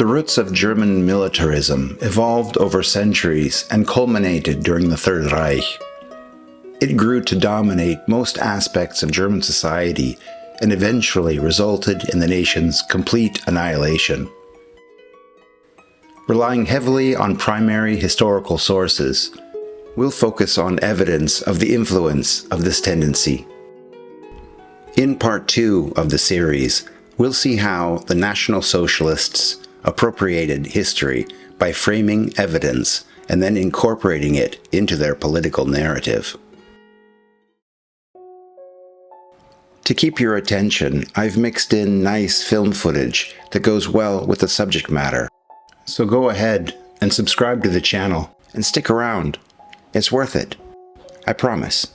The roots of German militarism evolved over centuries and culminated during the Third Reich. It grew to dominate most aspects of German society and eventually resulted in the nation's complete annihilation. Relying heavily on primary historical sources, we'll focus on evidence of the influence of this tendency. In part 2 of the series, we'll see how the National Socialists appropriated history by framing evidence and then incorporating it into their political narrative. To keep your attention, I've mixed in nice film footage that goes well with the subject matter. So go ahead and subscribe to the channel and stick around. It's worth it. I promise.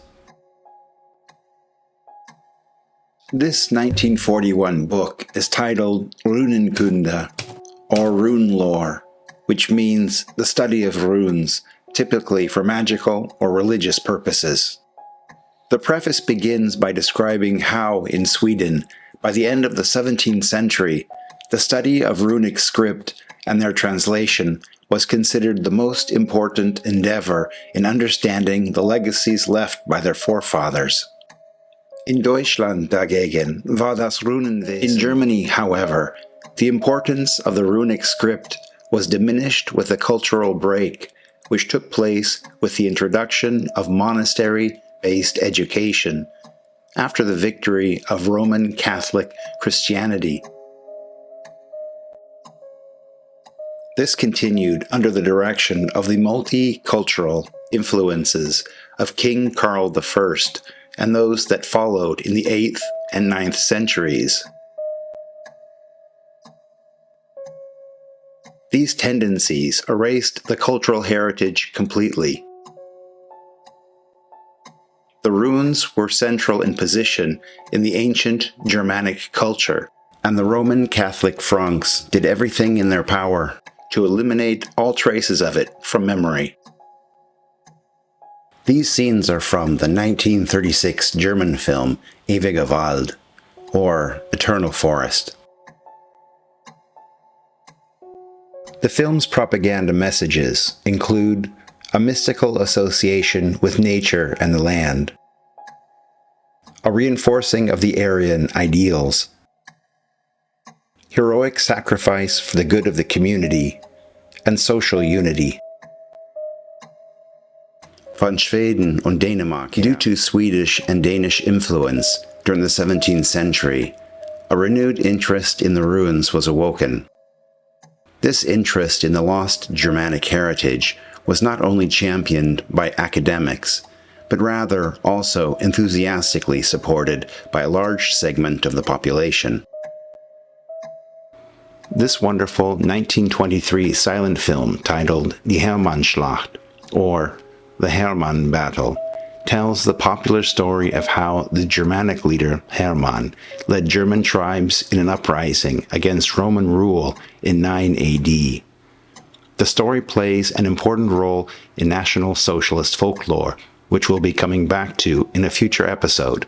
This 1941 book is titled Runenkunde, or Rune Lore, which means the study of runes, typically for magical or religious purposes. The preface begins by describing how, in Sweden, by the end of the 17th century, the study of runic script and their translation was considered the most important endeavor in understanding the legacies left by their forefathers. In Deutschland dagegen war das Runenwesen. In Germany, however, the importance of the runic script was diminished with a cultural break, which took place with the introduction of monastery-based education after the victory of Roman Catholic Christianity. This continued under the direction of the multicultural influences of King Karl I and those that followed in the 8th and 9th centuries. These tendencies erased the cultural heritage completely. The runes were central in position in the ancient Germanic culture, and the Roman Catholic Franks did everything in their power to eliminate all traces of it from memory. These scenes are from the 1936 German film Ewiger Wald, or Eternal Forest. The film's propaganda messages include a mystical association with nature and the land, a reinforcing of the Aryan ideals, heroic sacrifice for the good of the community, and social unity. Von Schweden und Dänemark. Due to Swedish and Danish influence during the 17th century, a renewed interest in the runes was awoken. This interest in the lost Germanic heritage was not only championed by academics, but rather also enthusiastically supported by a large segment of the population. This wonderful 1923 silent film titled Die Hermannschlacht, or The Hermann Battle, tells the popular story of how the Germanic leader Hermann led German tribes in an uprising against Roman rule in 9 AD. The story plays an important role in National Socialist folklore, which we'll be coming back to in a future episode.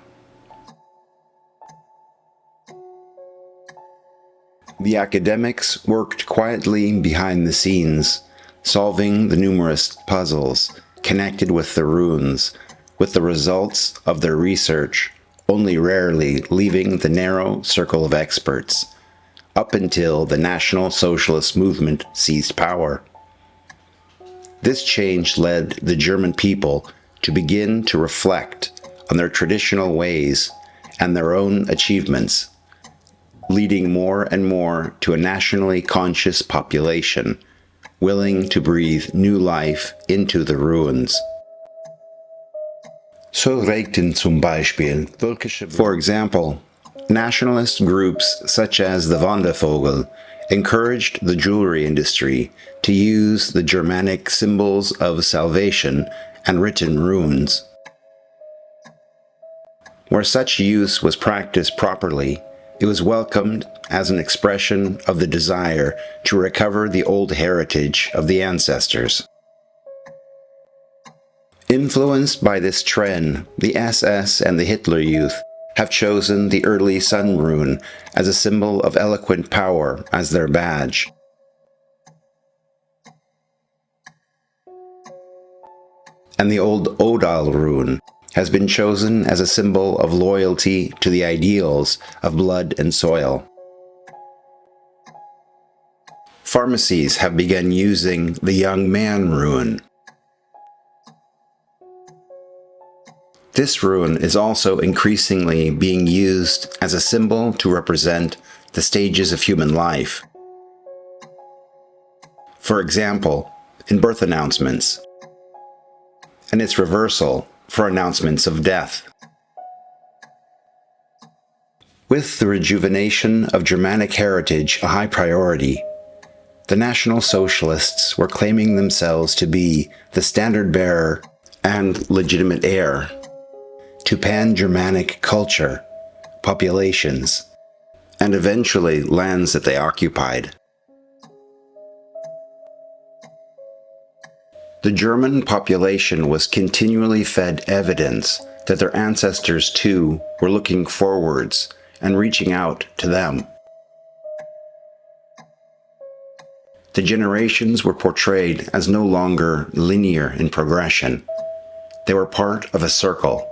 The academics worked quietly behind the scenes, solving the numerous puzzles connected with the runes, with the results of their research only rarely leaving the narrow circle of experts, up until the National Socialist movement seized power. This change led the German people to begin to reflect on their traditional ways and their own achievements, leading more and more to a nationally conscious population, willing to breathe new life into the ruins. So regten zum Beispiel völkische. For example, nationalist groups such as the Wandervogel encouraged the jewelry industry to use the Germanic symbols of salvation and written runes. Where such use was practiced properly, it was welcomed as an expression of the desire to recover the old heritage of the ancestors. Influenced by this trend, the SS and the Hitler Youth have chosen the early sun rune as a symbol of eloquent power as their badge. and the old Odal rune has been chosen as a symbol of loyalty to the ideals of blood and soil. Pharmacies have begun using the young man rune. This rune is also increasingly being used as a symbol to represent the stages of human life. For example, in birth announcements, and its reversal for announcements of death. With the rejuvenation of Germanic heritage a high priority, the National Socialists were claiming themselves to be the standard bearer and legitimate heir to pan-Germanic culture, populations, and eventually lands that they occupied. The German population was continually fed evidence that their ancestors too were looking forwards and reaching out to them. The generations were portrayed as no longer linear in progression. They were part of a circle,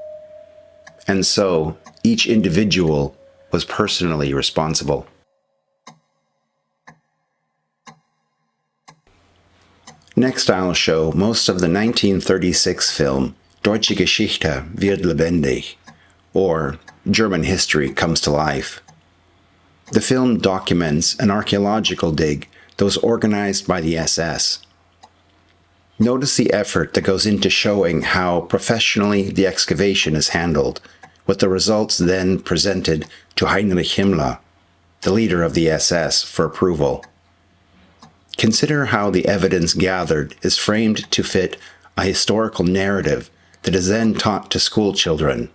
and so each individual was personally responsible. Next, I'll show most of the 1936 film Deutsche Geschichte wird lebendig, or German History Comes to Life. The film documents an archaeological dig that was organized by the SS. Notice the effort that goes into showing how professionally the excavation is handled, with the results then presented to Heinrich Himmler, the leader of the SS, for approval. Consider how the evidence gathered is framed to fit a historical narrative that is then taught to school children.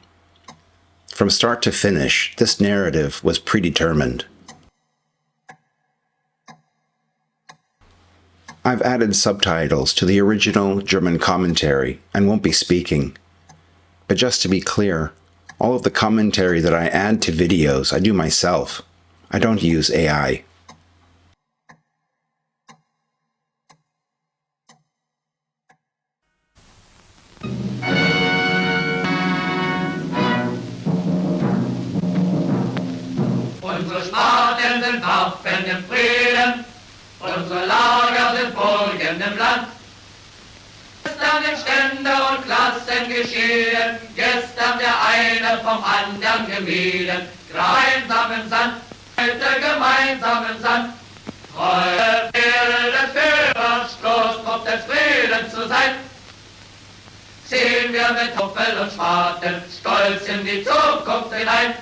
From start to finish, this narrative was predetermined. I've added subtitles to the original German commentary and won't be speaking. But just to be clear, all of the commentary that I add to videos I do myself. I don't use AI. Unsere Spaten sind Waffen im Frieden, unsere Lager sind Burgen im Land. Gestern in Stände und Klassen geschieden, gestern der eine vom anderen gemieden. Gemeinsam im Sand, heute gemeinsam im Sand. Treue Fehde des Führers, Stoßtrupp des Friedens zu sein. Ziehen wir mit Huffel und Spaten stolz in die Zukunft hinein.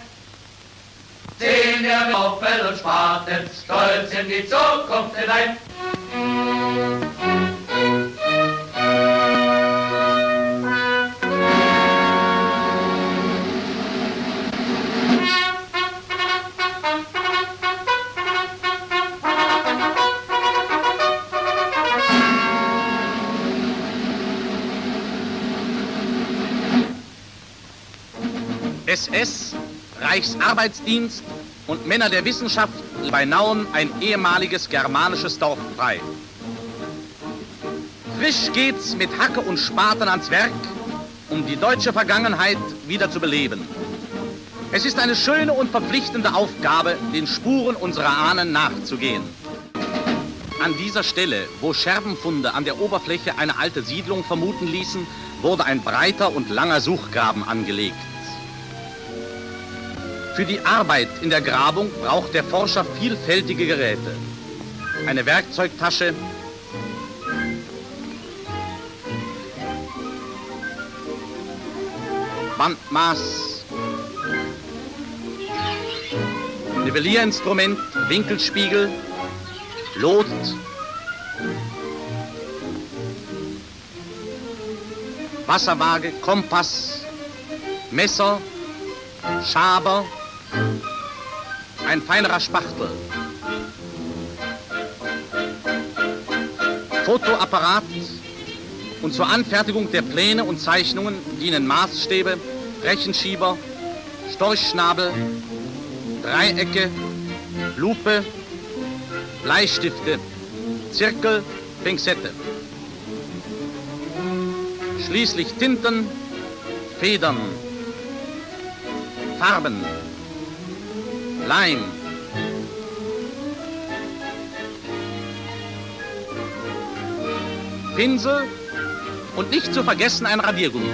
Ziehen wir mit Huffel und Spaten stolz in die Zukunft hinein. SS, Reichsarbeitsdienst und Männer der Wissenschaft bei Nauen ein ehemaliges germanisches Dorf frei. Frisch geht's mit Hacke und Spaten ans Werk, um die deutsche Vergangenheit wieder zu beleben. Es ist eine schöne und verpflichtende Aufgabe, den Spuren unserer Ahnen nachzugehen. An dieser Stelle, wo Scherbenfunde an der Oberfläche eine alte Siedlung vermuten ließen, wurde ein breiter und langer Suchgraben angelegt. Für die Arbeit in der Grabung braucht der Forscher vielfältige Geräte. Eine Werkzeugtasche, Bandmaß, Nivellierinstrument, Winkelspiegel, Lot, Wasserwaage, Kompass, Messer, Schaber, ein feinerer Spachtel, Fotoapparat und zur Anfertigung der Pläne und Zeichnungen dienen Maßstäbe, Rechenschieber, Storchschnabel, Dreiecke, Lupe, Bleistifte, Zirkel, Pinzette. Schließlich Tinten, Federn, Farben, Leim, Pinsel und nicht zu vergessen ein Radiergummi.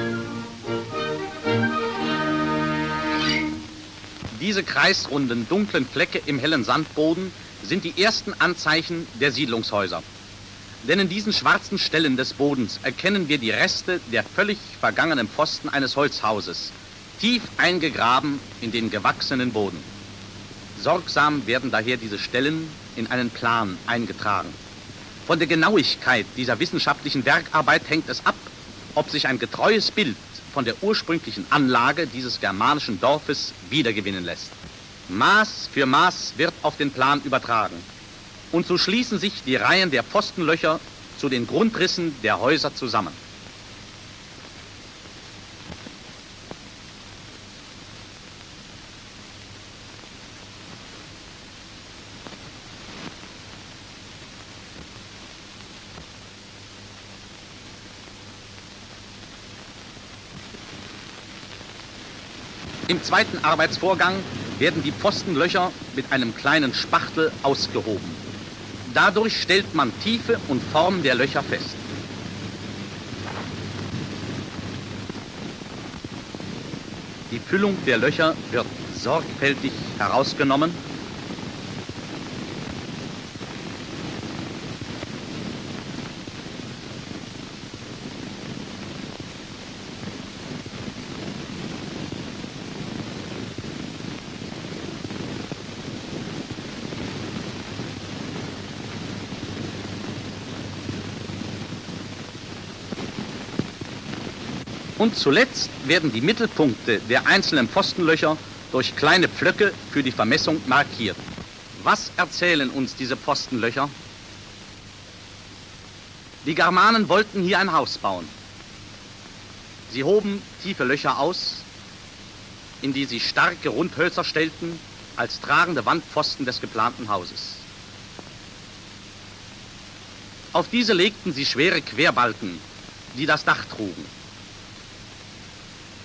Diese kreisrunden, dunklen Flecke im hellen Sandboden sind die ersten Anzeichen der Siedlungshäuser. Denn in diesen schwarzen Stellen des Bodens erkennen wir die Reste der völlig vergangenen Pfosten eines Holzhauses, tief eingegraben in den gewachsenen Boden. Sorgsam werden daher diese Stellen in einen Plan eingetragen. Von der Genauigkeit dieser wissenschaftlichen Werkarbeit hängt es ab, ob sich ein getreues Bild von der ursprünglichen Anlage dieses germanischen Dorfes wiedergewinnen lässt. Maß für Maß wird auf den Plan übertragen. Und so schließen sich die Reihen der Pfostenlöcher zu den Grundrissen der Häuser zusammen. Im zweiten Arbeitsvorgang werden die Pfostenlöcher mit einem kleinen Spachtel ausgehoben. Dadurch stellt man Tiefe und Form der Löcher fest. Die Füllung der Löcher wird sorgfältig herausgenommen. Und zuletzt werden die Mittelpunkte der einzelnen Pfostenlöcher durch kleine Pflöcke für die Vermessung markiert. Was erzählen uns diese Pfostenlöcher? Die Germanen wollten hier ein Haus bauen. Sie hoben tiefe Löcher aus, in die sie starke Rundhölzer stellten als tragende Wandpfosten des geplanten Hauses. Auf diese legten sie schwere Querbalken, die das Dach trugen.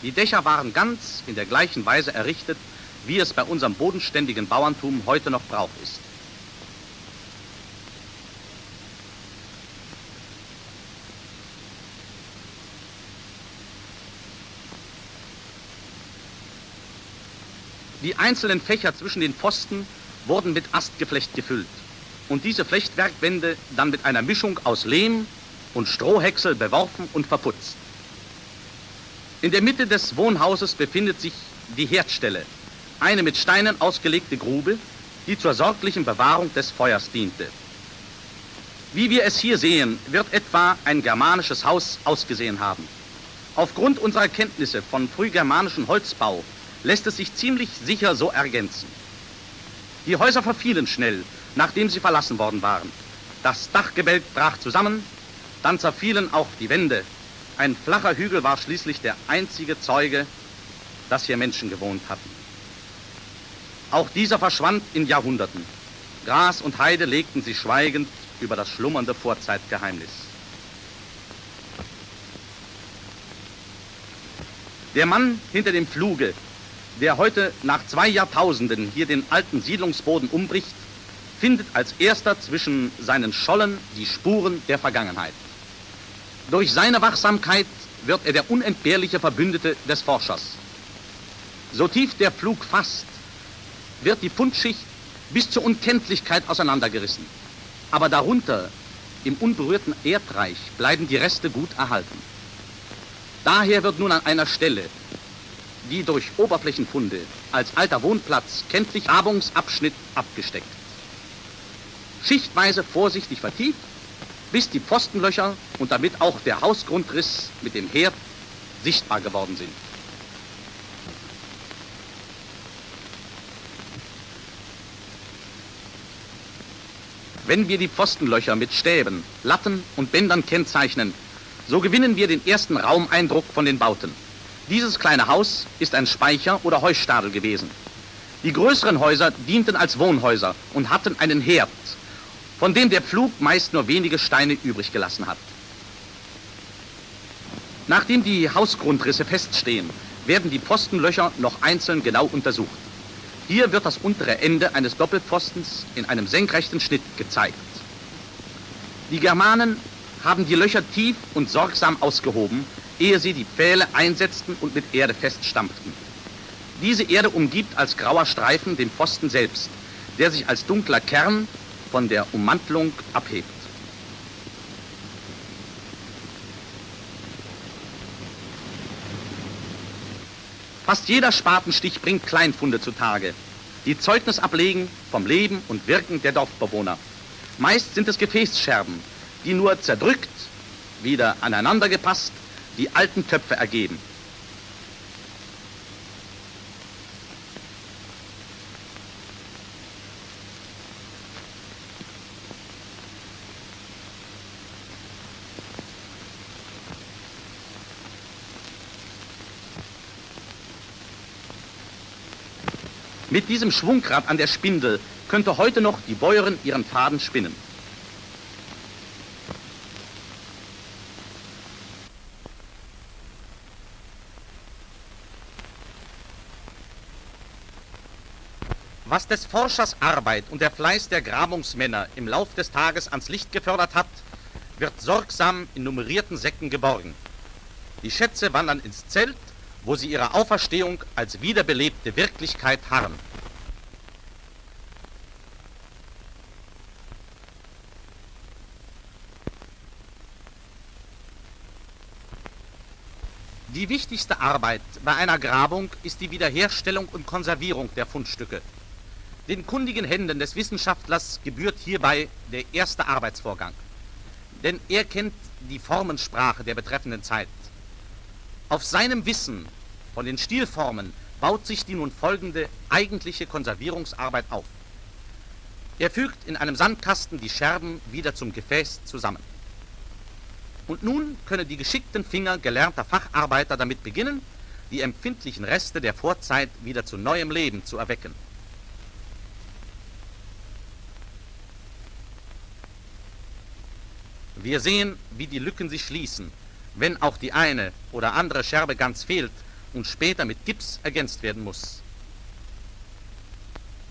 Die Dächer waren ganz in der gleichen Weise errichtet, wie es bei unserem bodenständigen Bauerntum heute noch Brauch ist. Die einzelnen Fächer zwischen den Pfosten wurden mit Astgeflecht gefüllt und diese Flechtwerkwände dann mit einer Mischung aus Lehm und Strohhäcksel beworfen und verputzt. In der Mitte des Wohnhauses befindet sich die Herdstelle, eine mit Steinen ausgelegte Grube, die zur sorglichen Bewahrung des Feuers diente. Wie wir es hier sehen, wird etwa ein germanisches Haus ausgesehen haben. Aufgrund unserer Kenntnisse von frühgermanischem Holzbau lässt es sich ziemlich sicher so ergänzen. Die Häuser verfielen schnell, nachdem sie verlassen worden waren. Das Dachgebälk brach zusammen, dann zerfielen auch die Wände. Ein flacher Hügel war schließlich der einzige Zeuge, dass hier Menschen gewohnt hatten. Auch dieser verschwand in Jahrhunderten. Gras und Heide legten sich schweigend über das schlummernde Vorzeitgeheimnis. Der Mann hinter dem Pfluge, der heute nach 2 Jahrtausenden hier den alten Siedlungsboden umbricht, findet als erster zwischen seinen Schollen die Spuren der Vergangenheit. Durch seine Wachsamkeit wird er der unentbehrliche Verbündete des Forschers. So tief der Pflug fasst, wird die Fundschicht bis zur Unkenntlichkeit auseinandergerissen. Aber darunter, im unberührten Erdreich, bleiben die Reste gut erhalten. Daher wird nun an einer Stelle, die durch Oberflächenfunde als alter Wohnplatz kenntlich Grabungsabschnitt abgesteckt. Schichtweise vorsichtig vertieft, bis die Pfostenlöcher und damit auch der Hausgrundriss mit dem Herd sichtbar geworden sind. Wenn wir die Pfostenlöcher mit Stäben, Latten und Bändern kennzeichnen, so gewinnen wir den ersten Raumeindruck von den Bauten. Dieses kleine Haus ist ein Speicher oder Heustadel gewesen. Die größeren Häuser dienten als Wohnhäuser und hatten einen Herd, von dem der Pflug meist nur wenige Steine übrig gelassen hat. Nachdem die Hausgrundrisse feststehen, werden die Pfostenlöcher noch einzeln genau untersucht. Hier wird das untere Ende eines Doppelpfostens in einem senkrechten Schnitt gezeigt. Die Germanen haben die Löcher tief und sorgsam ausgehoben, ehe sie die Pfähle einsetzten und mit Erde feststampften. Diese Erde umgibt als grauer Streifen den Pfosten selbst, der sich als dunkler Kern von der Ummantelung abhebt. Fast jeder Spatenstich bringt Kleinfunde zutage, die Zeugnis ablegen vom Leben und Wirken der Dorfbewohner. Meist sind es Gefäßscherben, die nur zerdrückt, wieder aneinandergepasst, die alten Töpfe ergeben. Mit diesem Schwungrad an der Spindel könnte heute noch die Bäuerin ihren Faden spinnen. Was des Forschers Arbeit und der Fleiß der Grabungsmänner im Lauf des Tages ans Licht gefördert hat, wird sorgsam in nummerierten Säcken geborgen. Die Schätze wandern ins Zelt, wo sie ihrer Auferstehung als wiederbelebte Wirklichkeit harren. Die wichtigste Arbeit bei einer Grabung ist die Wiederherstellung und Konservierung der Fundstücke. Den kundigen Händen des Wissenschaftlers gebührt hierbei der erste Arbeitsvorgang, denn er kennt die Formensprache der betreffenden Zeit. Auf seinem Wissen von den Stilformen baut sich die nun folgende eigentliche Konservierungsarbeit auf. Er fügt in einem Sandkasten die Scherben wieder zum Gefäß zusammen. Und nun können die geschickten Finger gelernter Facharbeiter damit beginnen, die empfindlichen Reste der Vorzeit wieder zu neuem Leben zu erwecken. Wir sehen, wie die Lücken sich schließen, wenn auch die eine oder andere Scherbe ganz fehlt und später mit Gips ergänzt werden muss.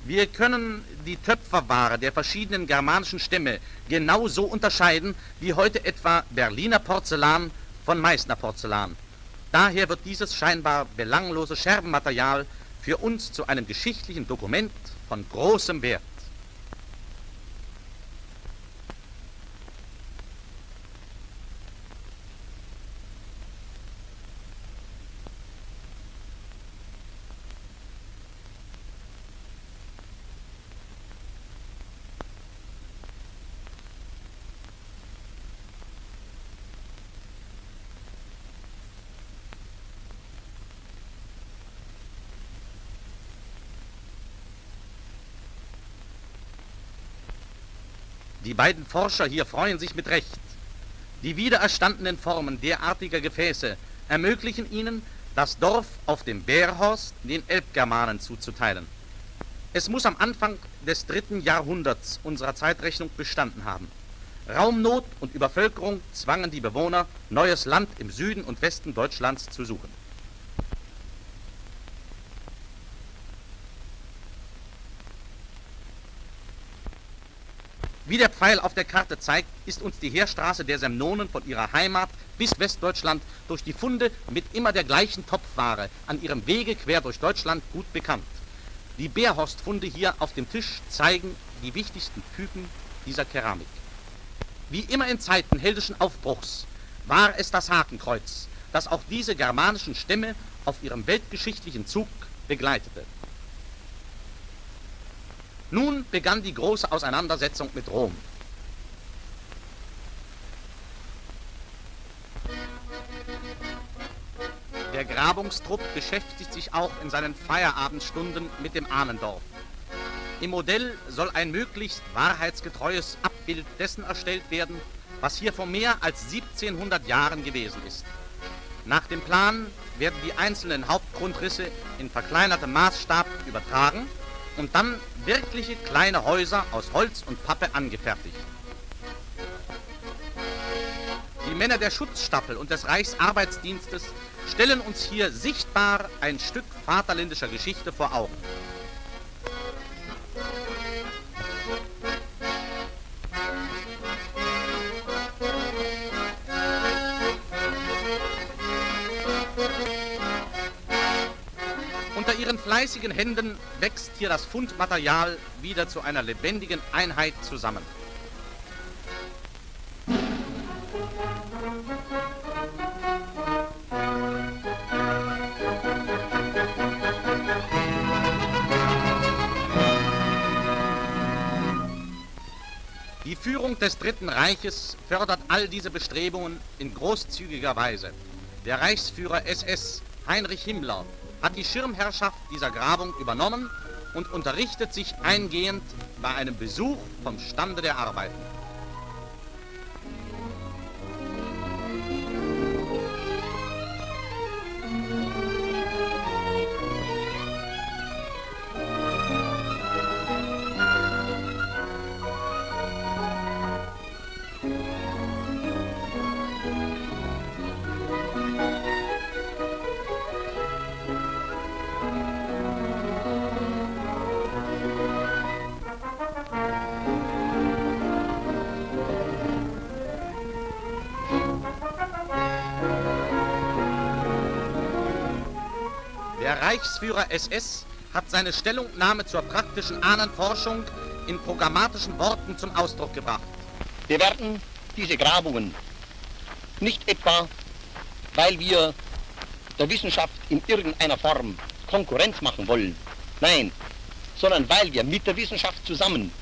Wir können die Töpferware der verschiedenen germanischen Stämme genauso unterscheiden wie heute etwa Berliner Porzellan von Meißner Porzellan. Daher wird dieses scheinbar belanglose Scherbenmaterial für uns zu einem geschichtlichen Dokument von großem Wert. Die beiden Forscher hier freuen sich mit Recht. Die wiedererstandenen Formen derartiger Gefäße ermöglichen ihnen, das Dorf auf dem Bärhorst den Elbgermanen zuzuteilen. Es muss am Anfang des 3. Jahrhunderts unserer Zeitrechnung bestanden haben. Raumnot und Übervölkerung zwangen die Bewohner, neues Land im Süden und Westen Deutschlands zu suchen. Wie der Pfeil auf der Karte zeigt, ist uns die Heerstraße der Semnonen von ihrer Heimat bis Westdeutschland durch die Funde mit immer der gleichen Topfware an ihrem Wege quer durch Deutschland gut bekannt. Die Bärhorstfunde hier auf dem Tisch zeigen die wichtigsten Typen dieser Keramik. Wie immer in Zeiten heldischen Aufbruchs war es das Hakenkreuz, das auch diese germanischen Stämme auf ihrem weltgeschichtlichen Zug begleitete. Nun begann die große Auseinandersetzung mit Rom. Der Grabungstrupp beschäftigt sich auch in seinen Feierabendstunden mit dem Ahnendorf. Im Modell soll ein möglichst wahrheitsgetreues Abbild dessen erstellt werden, was hier vor mehr als 1700 Jahren gewesen ist. Nach dem Plan werden die einzelnen Hauptgrundrisse in verkleinertem Maßstab übertragen und dann wirkliche kleine Häuser aus Holz und Pappe angefertigt. Die Männer der Schutzstaffel und des Reichsarbeitsdienstes stellen uns hier sichtbar ein Stück vaterländischer Geschichte vor Augen. Unter ihren fleißigen Händen wächst hier das Fundmaterial wieder zu einer lebendigen Einheit zusammen. Die Führung des Dritten Reiches fördert all diese Bestrebungen in großzügiger Weise. Der Reichsführer SS Heinrich Himmler hat die Schirmherrschaft dieser Grabung übernommen und unterrichtet sich eingehend bei einem Besuch vom Stande der Arbeiter. Der Reichsführer SS hat seine Stellungnahme zur praktischen Ahnenforschung in programmatischen Worten zum Ausdruck gebracht. Wir werden diese Grabungen nicht etwa, weil wir der Wissenschaft in irgendeiner Form Konkurrenz machen wollen, nein, sondern weil wir mit der Wissenschaft zusammen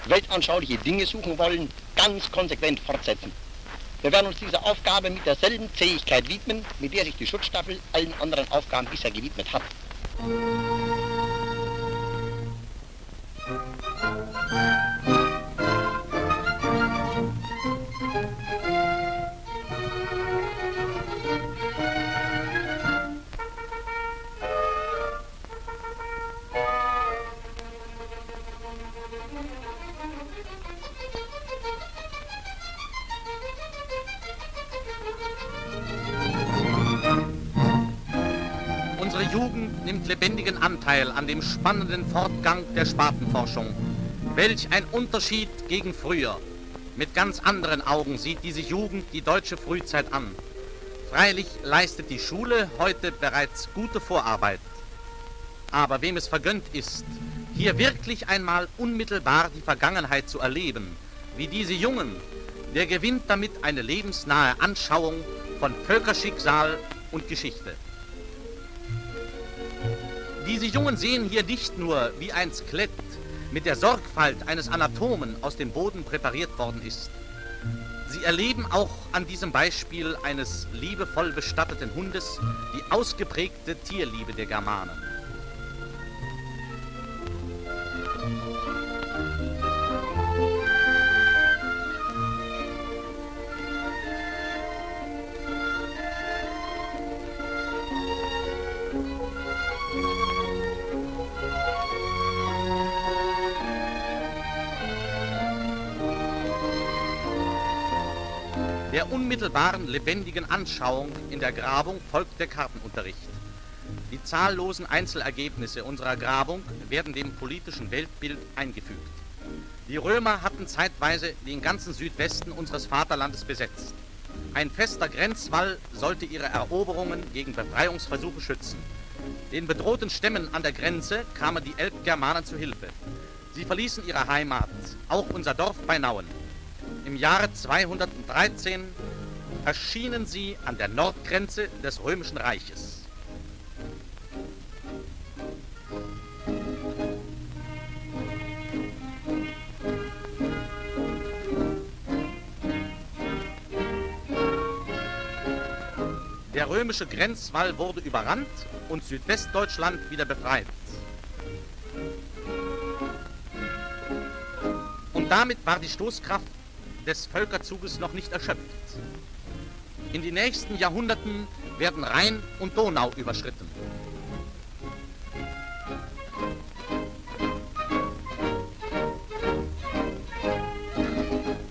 weltanschauliche Dinge suchen wollen, ganz konsequent fortsetzen. Wir werden uns dieser Aufgabe mit derselben Zähigkeit widmen, mit der sich die Schutzstaffel allen anderen Aufgaben bisher gewidmet hat. Unsere Jugend nimmt lebendigen Anteil an dem spannenden Fortgang der Spatenforschung. Welch ein Unterschied gegen früher. Mit ganz anderen Augen sieht diese Jugend die deutsche Frühzeit an. Freilich leistet die Schule heute bereits gute Vorarbeit. Aber wem es vergönnt ist, hier wirklich einmal unmittelbar die Vergangenheit zu erleben, wie diese Jungen, der gewinnt damit eine lebensnahe Anschauung von Völkerschicksal und Geschichte. Diese Jungen sehen hier nicht nur, wie ein Skelett mit der Sorgfalt eines Anatomen aus dem Boden präpariert worden ist. Sie erleben auch an diesem Beispiel eines liebevoll bestatteten Hundes die ausgeprägte Tierliebe der Germanen. Der unmittelbaren, lebendigen Anschauung in der Grabung folgt der Kartenunterricht. Die zahllosen Einzelergebnisse unserer Grabung werden dem politischen Weltbild eingefügt. Die Römer hatten zeitweise den ganzen Südwesten unseres Vaterlandes besetzt. Ein fester Grenzwall sollte ihre Eroberungen gegen Befreiungsversuche schützen. Den bedrohten Stämmen an der Grenze kamen die Elbgermanen zu Hilfe. Sie verließen ihre Heimat, auch unser Dorf bei Nauen. Im Jahre 213 erschienen sie an der Nordgrenze des Römischen Reiches. Der römische Grenzwall wurde überrannt und Südwestdeutschland wieder befreit. Und damit war die Stoßkraft des Völkerzuges noch nicht erschöpft. In den nächsten Jahrhunderten werden Rhein und Donau überschritten.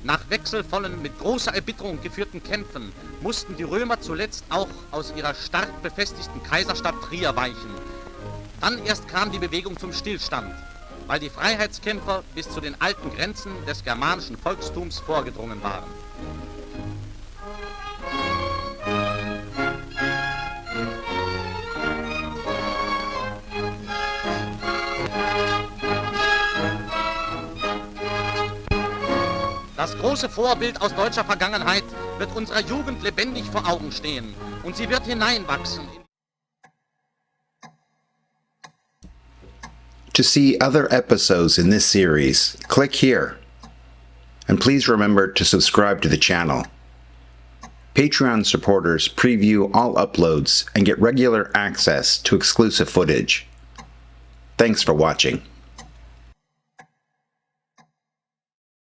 Nach wechselvollen, mit großer Erbitterung geführten Kämpfen mussten die Römer zuletzt auch aus ihrer stark befestigten Kaiserstadt Trier weichen. Dann erst kam die Bewegung zum Stillstand, weil die Freiheitskämpfer bis zu den alten Grenzen des germanischen Volkstums vorgedrungen waren. Das große Vorbild aus deutscher Vergangenheit wird unserer Jugend lebendig vor Augen stehen und sie wird hineinwachsen. To see other episodes in this series, click here. And please remember to subscribe to the channel. Patreon supporters preview all uploads and get regular access to exclusive footage. Thanks for watching.